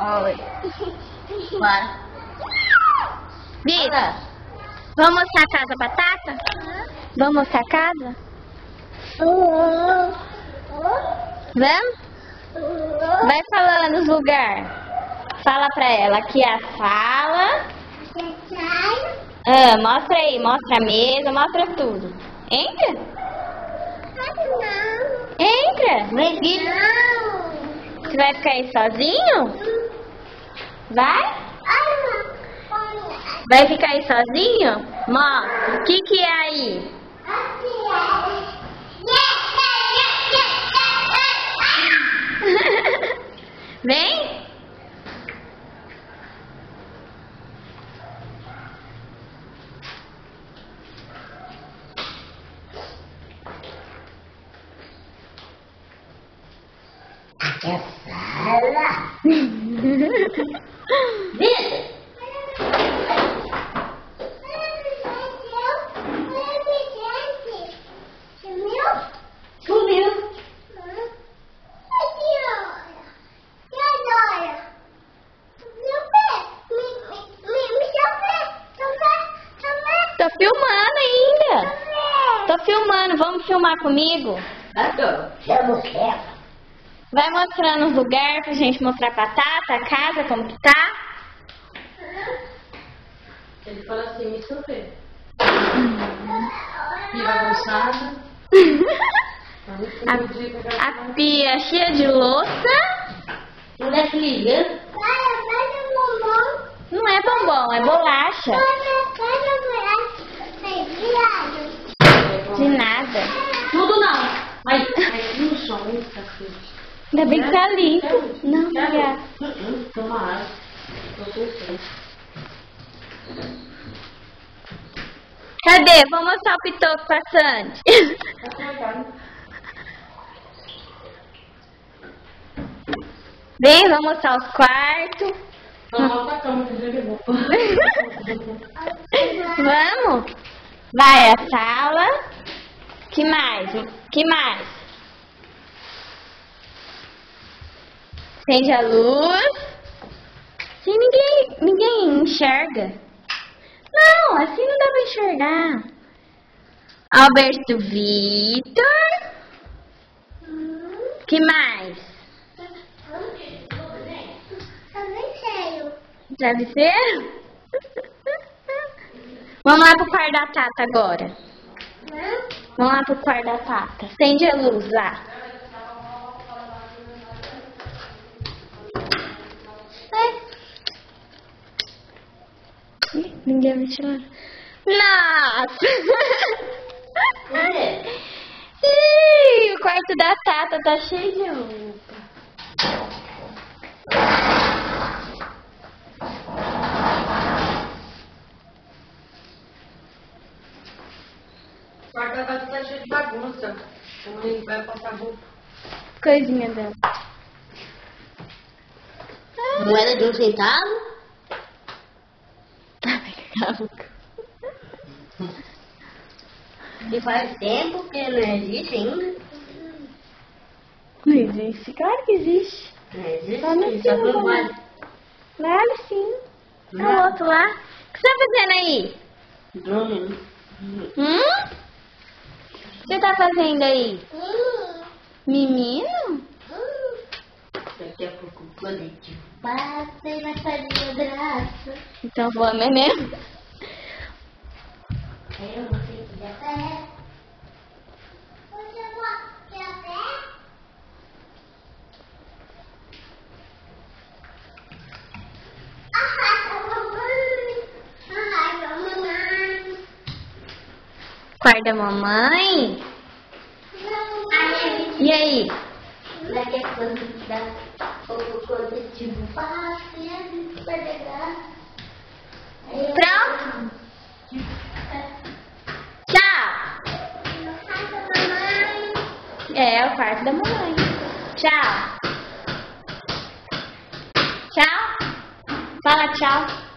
Oi. Bora. Vitor, vamos mostrar a casa batata? Vamos mostrar a casa? Vamos? Vai falando os lugares. Fala pra ela aqui é a sala. Mostra aí, mostra a mesa, mostra tudo. Entra? Entra. Você vai ficar aí sozinho? Vai? Vai ficar aí sozinho? Mostra. O que é aí? Vem? Aqui é a sala. Vitor. Sumiu. Tô filmando ainda. Tô filmando. Vamos filmar comigo? Adoro. Chama ela. Vai mostrando os lugares pra gente mostrar pra Tata, a casa, como que tá. Ele fala assim, me surpreende. E bagunçada. A pia cheia de louça. Não é filha? Não é bombom, é bolacha. De nada. Tudo não. Aí, aqui no chão, cacete. Ainda bem que tá limpo. Não, obrigada. Toma água. Tô com fome. Cadê? Vou mostrar o pitoco passante. Vem, vamos mostrar os quartos. Vamos pra cama, que já levou. Vamos? Vai, a sala. Que mais? Que mais? Acende a luz. Assim ninguém enxerga. Não, assim não dá pra enxergar. Alberto Vitor. Que mais? Travesseiro? Vamos lá pro quarto da Tata agora. Vamos lá pro quarto da Tata. Acende a luz lá. Ih, ninguém vai tirar. Nossa! Ih, o quarto da Tata tá cheio de roupa. O quarto da casa tá cheio de bagunça. Como ele vai passar roupa. Coisinha dela. Moeda de 1 centavo? E faz tempo que não existe ainda. Não existe. Claro que existe. Não existe. Lá no Só cima, não vale. Claro sim. É o outro lá. O que você tá fazendo aí? Dormindo. O que você tá fazendo aí? Menino? Daqui a pouco o coletivo passa e vai fazer o braço. Então vamos, é mesmo? Eu vou ter que ir a pé. Você vai ir a pé? Quarto da mamãe? E aí? Daqui a pouco o coletivo passa e a gente vai pegar. Pronto? Tchau! É o quarto da mamãe. Tchau! Tchau! Fala tchau!